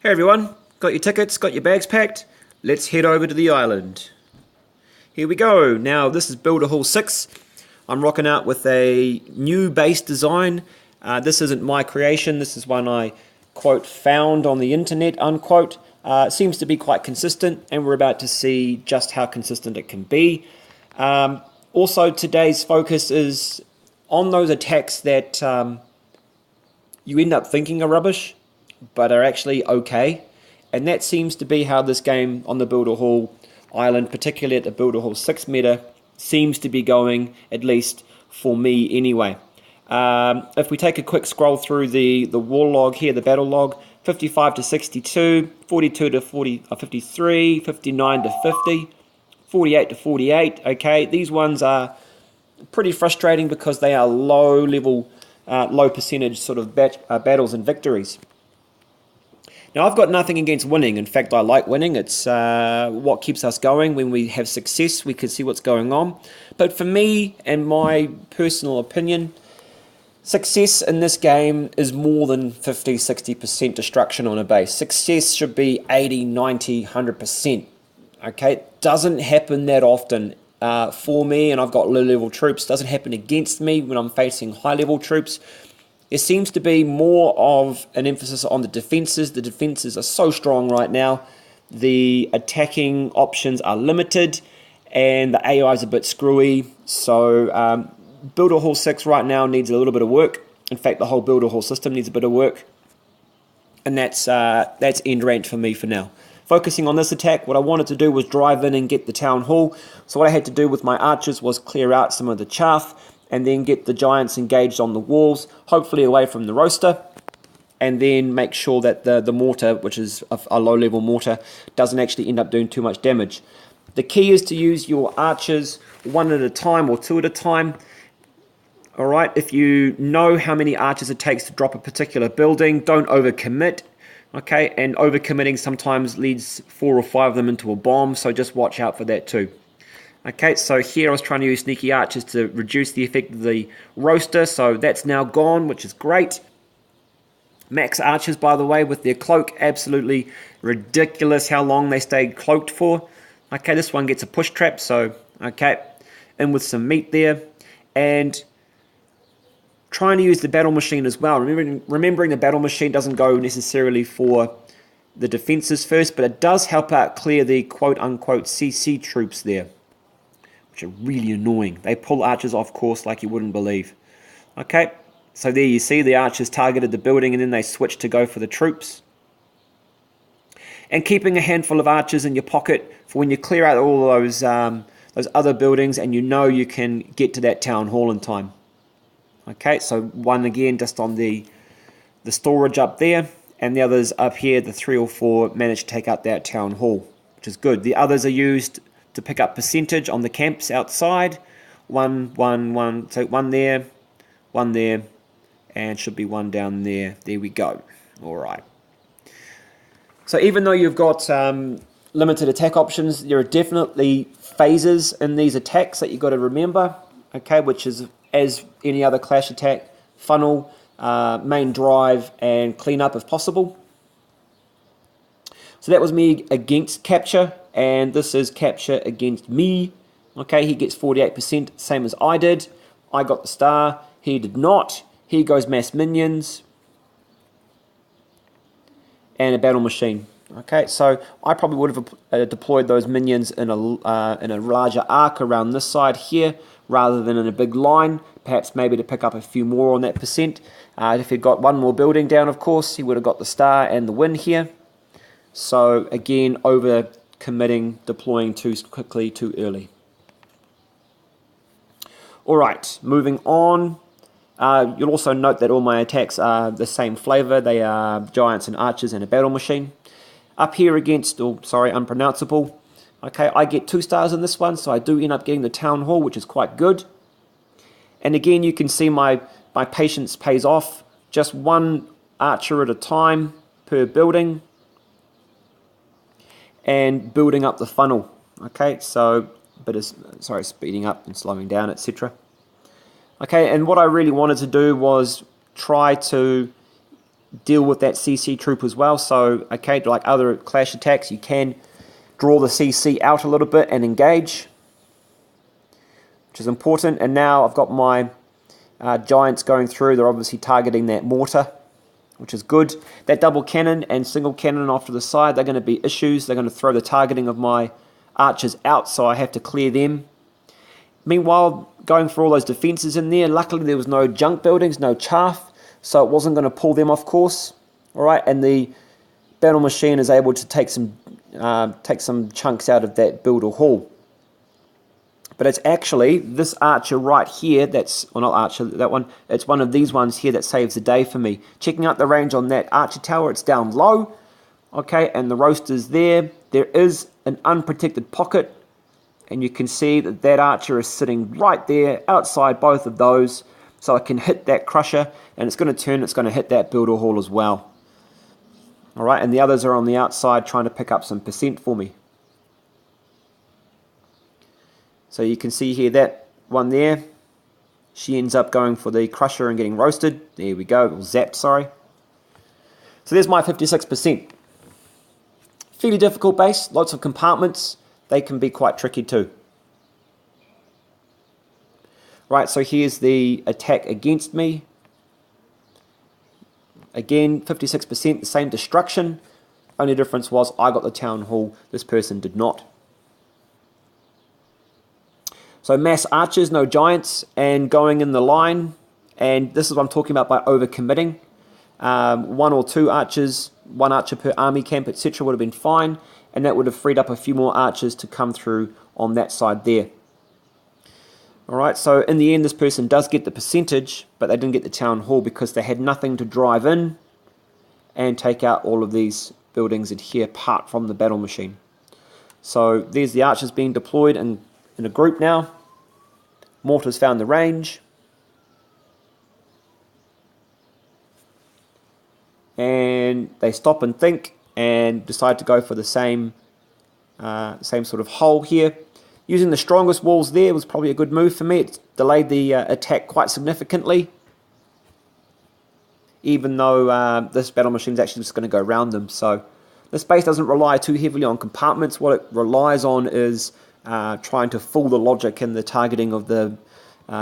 Hey everyone, got your tickets, got your bags packed? Let's head over to the island. Here we go. Now this is Builder Hall 6. I'm rocking out with a new base design. This isn't my creation, this is one I, quote, found on the internet, unquote. It seems to be quite consistent and we're about to see just how consistent it can be. Also today's focus is on those attacks that you end up thinking are rubbish, but are actually okay. And that seems to be how this game on the Builder Hall Island, particularly at the Builder Hall 6 meta, seems to be going, at least for me anyway. If we take a quick scroll through the war log here, the battle log, 55 to 62, 42 to 53, 59 to 50, 48 to 48, okay, these ones are pretty frustrating because they are low level, low percentage sort of battles and victories. Now, I've got nothing against winning. In fact, I like winning. It's what keeps us going. When we have success, we can see what's going on. But for me, and my personal opinion, success in this game is more than 50, 60% destruction on a base. Success should be 80, 90, 100%. Okay, it doesn't happen that often for me, and I've got low-level troops. It doesn't happen against me when I'm facing high-level troops. There seems to be more of an emphasis on the defenses. The defenses are so strong right now. The attacking options are limited, and the AI is a bit screwy. So Builder Hall 6 right now needs a little bit of work. In fact, the whole Builder Hall system needs a bit of work. And that's end rant for me for now. Focusing on this attack, what I wanted to do was drive in and get the town hall. So what I had to do with my archers was clear out some of the chaff, and then get the giants engaged on the walls, hopefully away from the roaster, and then make sure that the mortar, which is a low-level mortar, doesn't actually end up doing too much damage. The key is to use your archers one at a time or two at a time. Alright, if you know how many archers it takes to drop a particular building, don't overcommit. Okay, and overcommitting sometimes leads 4 or 5 of them into a bomb, so just watch out for that too. Okay, so here I was trying to use sneaky archers to reduce the effect of the roaster, so that's now gone, which is great. Max archers, by the way, with their cloak, absolutely ridiculous how long they stay cloaked for. Okay, this one gets a push trap, so, okay, in with some meat there. And trying to use the battle machine as well. Remembering the battle machine doesn't go necessarily for the defenses first, but it does help out clear the quote-unquote CC troops there, which are really annoying. They pull archers off course like you wouldn't believe. Okay, so there you see the archers targeted the building and then they switched to go for the troops. And keeping a handful of archers in your pocket for when you clear out all those other buildings and you know you can get to that town hall in time. Okay, so one again just on the storage up there, and the others up here, the 3 or 4 managed to take out that town hall, which is good. The others are used to pick up percentage on the camps outside. One, so one there, and should be one down there. There we go. All right. So even though you've got limited attack options, there are definitely phases in these attacks that you've got to remember, okay, which is, as any other Clash attack, funnel, main drive, and clean up if possible. So that was me against capture, and this is capture against me. Okay, he gets 48%, same as I did. I got the star, he did not. Here goes mass minions and a battle machine. Okay, so I probably would have deployed those minions in a larger arc around this side here, rather than in a big line, perhaps maybe to pick up a few more on that percent. If he'd got one more building down, of course, he would have got the star and the win here. So again, over committing, deploying too quickly, too early. Alright, moving on. You'll also note that all my attacks are the same flavor. They are giants and archers and a battle machine. Up here against, unpronounceable. Okay, I get 2 stars in this one, so I do end up getting the town hall, which is quite good. And again, you can see my patience pays off. Just one archer at a time per building, and building up the funnel. Okay, so speeding up and slowing down, etc. Okay, and what I really wanted to do was try to deal with that CC troop as well. So, okay, like other clash attacks, you can draw the CC out a little bit and engage, which is important. And now I've got my giants going through. They're obviously targeting that mortar, which is good. That double cannon and single cannon off to the side, they're going to be issues. They're going to throw the targeting of my archers out, so I have to clear them. Meanwhile, going for all those defenses in there, luckily there was no junk buildings, no chaff, so it wasn't going to pull them off course. All right, and the battle machine is able to take some chunks out of that builder hall. But it's actually this archer right here, that's, well, not archer, that one, it's one of these ones here that saves the day for me. Checking out the range on that archer tower, it's down low, okay, and the roaster's there. There is an unprotected pocket, and you can see that that archer is sitting right there outside both of those, so I can hit that crusher, and it's going to turn, it's going to hit that builder hall as well. Alright, and the others are on the outside trying to pick up some percent for me. So you can see here that one there, she ends up going for the crusher and getting roasted. There we go, or zapped, sorry. So there's my 56%. Fairly difficult base, lots of compartments. They can be quite tricky too. Right, so here's the attack against me. Again, 56%, the same destruction. Only difference was I got the town hall, this person did not. So mass archers, no giants, and going in the line. And this is what I'm talking about by overcommitting. One or two archers, one archer per army camp, etc. would have been fine. And that would have freed up a few more archers to come through on that side there. Alright, so in the end this person does get the percentage, but they didn't get the town hall because they had nothing to drive in and take out all of these buildings in here apart from the battle machine. So there's the archers being deployed in a group now. Mortars found the range. And they stop and think and decide to go for the same sort of hole here. Using the strongest walls there was probably a good move for me. It delayed the attack quite significantly, even though this battle machine is actually just going to go around them. So this base doesn't rely too heavily on compartments. What it relies on is trying to fool the logic in the targeting of the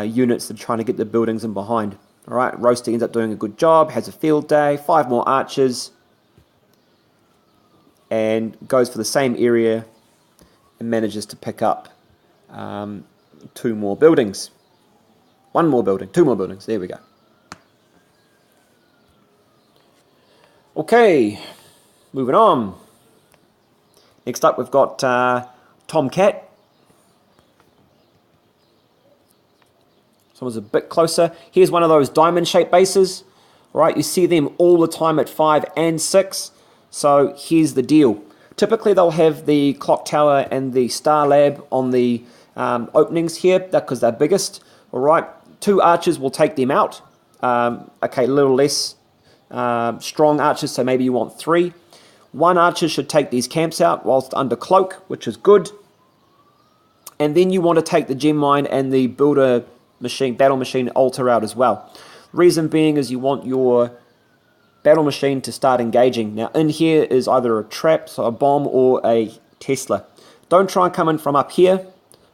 units that are trying to get the buildings in behind. Alright, Roaster ends up doing a good job, has a field day, 5 more archers, and goes for the same area and manages to pick up 2 more buildings. 1 more building, 2 more buildings, there we go. Okay, moving on. Next up we've got Tomcat. Someone's a bit closer. Here's one of those diamond-shaped bases. Right, you see them all the time at 5 and 6. So here's the deal. Typically they'll have the clock tower and the star lab on the openings here because they're biggest. All right, 2 archers will take them out. Okay, a little less strong archers, so maybe you want 3. 1 archer should take these camps out whilst under cloak, which is good. And then you want to take the gem mine and the builder machine, battle machine altar out as well. Reason being is you want your battle machine to start engaging. Now in here is either a trap, so a bomb, or a Tesla. Don't try and come in from up here.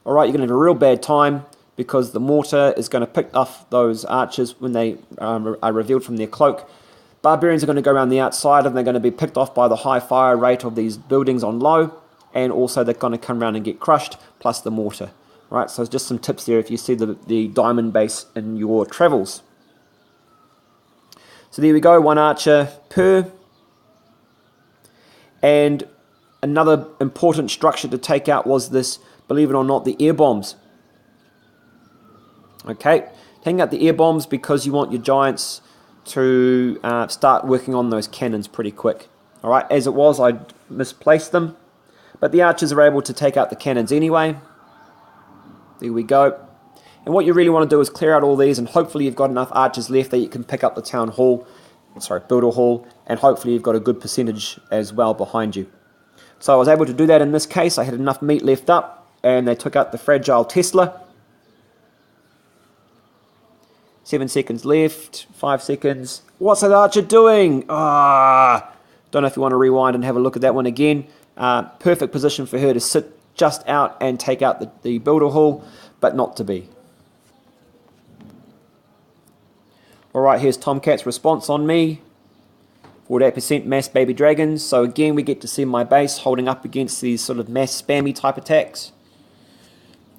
Alright, you're going to have a real bad time because the mortar is going to pick off those archers when they are revealed from their cloak. Barbarians are going to go around the outside and they're going to be picked off by the high fire rate of these buildings on low, and also they're going to come around and get crushed, plus the mortar. Right, so just some tips there if you see the diamond base in your travels. So there we go, 1 archer per. And another important structure to take out was this, believe it or not, the air bombs. Okay, taking out the air bombs because you want your giants to start working on those cannons pretty quick. Alright, as it was, I misplaced them, but the archers are able to take out the cannons anyway. There we go. And what you really want to do is clear out all these, and hopefully you've got enough archers left that you can pick up the town hall, builder hall, and hopefully you've got a good percentage as well behind you. So I was able to do that in this case. I had enough meat left up, and they took out the fragile Tesla. 7 seconds left, 5 seconds. What's that archer doing? Don't know if you want to rewind and have a look at that one again. Perfect position for her to sit just out and take out the builder hull, but not to be. Alright, here's Tomcat's response on me. 48% mass baby dragons. So again, we get to see my base holding up against these sort of mass spammy type attacks.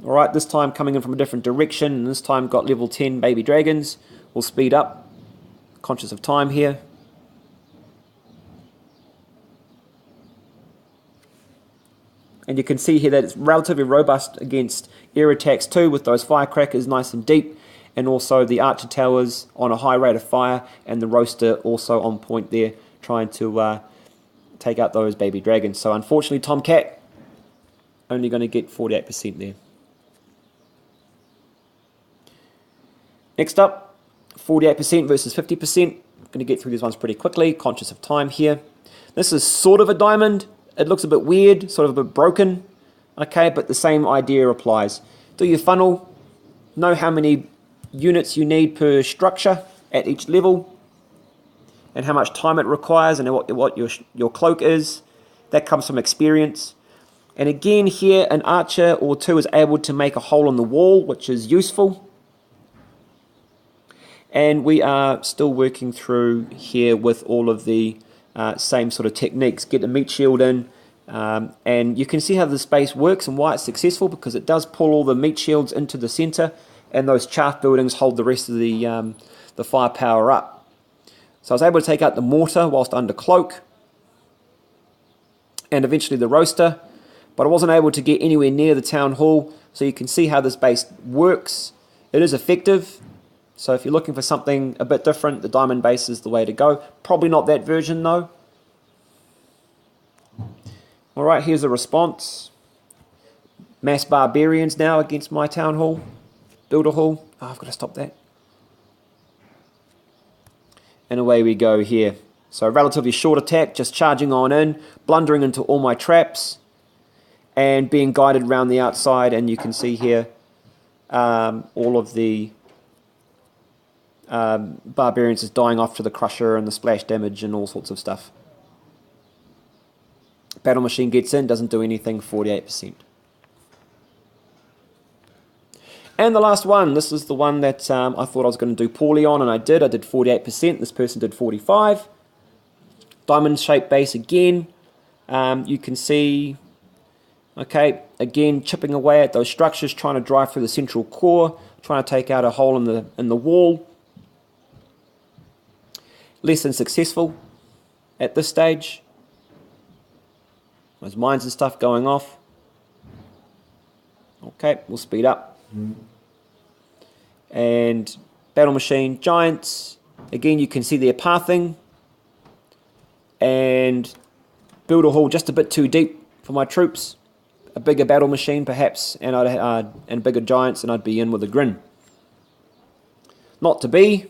Alright, this time coming in from a different direction, and this time got level 10 baby dragons. We'll speed up. Conscious of time here. And you can see here that it's relatively robust against air attacks too, with those firecrackers nice and deep, and also the archer towers on a high rate of fire, and the roaster also on point there, trying to take out those baby dragons. So unfortunately, Tomcat only going to get 48% there. Next up, 48% versus 50%. I'm going to get through these ones pretty quickly, conscious of time here. This is sort of a diamond. It looks a bit weird, sort of a bit broken, okay, but the same idea applies. Do your funnel, know how many units you need per structure at each level, and how much time it requires, and what your cloak is. That comes from experience. And again here, an archer or two is able to make a hole in the wall, which is useful. And we are still working through here with all of the same sort of techniques. Get the meat shield in, and you can see how the space works and why it's successful, because it does pull all the meat shields into the center, and those chaff buildings hold the rest of the firepower up. So I was able to take out the mortar whilst under cloak, and eventually the roaster, but I wasn't able to get anywhere near the town hall. So you can see how this base works. It is effective. So if you're looking for something a bit different, the diamond base is the way to go. Probably not that version though. Alright, here's a response. Mass barbarians now against my town hall. Builder hall. Oh, I've got to stop that. And away we go here. So relatively short attack, just charging on in, blundering into all my traps, and being guided around the outside. And you can see here all of the barbarians is dying off to the crusher and the splash damage and all sorts of stuff. Battle machine gets in, doesn't do anything, 48%. And the last one, this is the one that I thought I was going to do poorly on, and I did 48%, this person did 45%. Diamond shaped base again, you can see, okay, again chipping away at those structures, trying to drive through the central core, trying to take out a hole in the wall. Less than successful at this stage. There's mines and stuff going off. Okay, we'll speed up. And battle machine giants. Again, you can see their pathing. And builder hall just a bit too deep for my troops. A bigger battle machine perhaps, and bigger giants, and I'd be in with a grin. Not to be.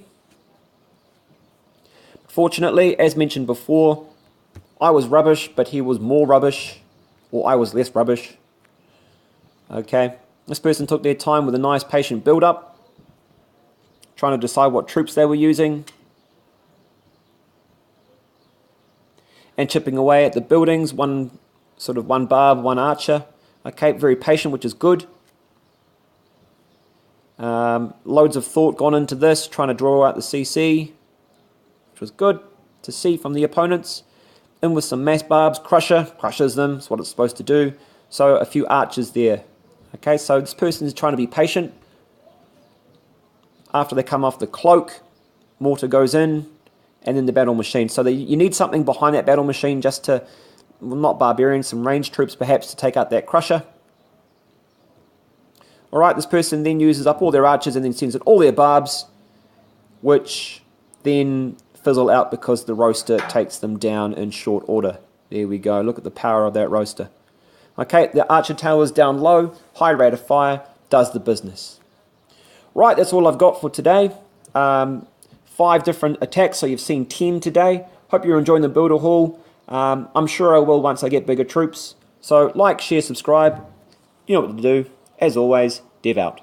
Fortunately, as mentioned before, I was rubbish, but he was more rubbish, or I was less rubbish. Okay, this person took their time with a nice patient build-up, trying to decide what troops they were using, and chipping away at the buildings, one barb, one archer. Okay, very patient, which is good. Loads of thought gone into this, trying to draw out the CC, which was good to see from the opponents. In with some mass barbs, crushes them, that's what it's supposed to do. So a few archers there. Okay, so this person is trying to be patient. After they come off the cloak, mortar goes in, and then the battle machine. So you need something behind that battle machine just to, well, not barbarians, some ranged troops perhaps to take out that crusher. Alright, this person then uses up all their archers and then sends in all their barbs, which then fizzle out because the roaster takes them down in short order. There we go, look at the power of that roaster. Okay, the archer tower is down low, high rate of fire, does the business. Right, that's all I've got for today. 5 different attacks, so you've seen 10 today. Hope you're enjoying the builder hall. I'm sure I will once I get bigger troops. So like, share, subscribe. You know what to do. As always, Dev out.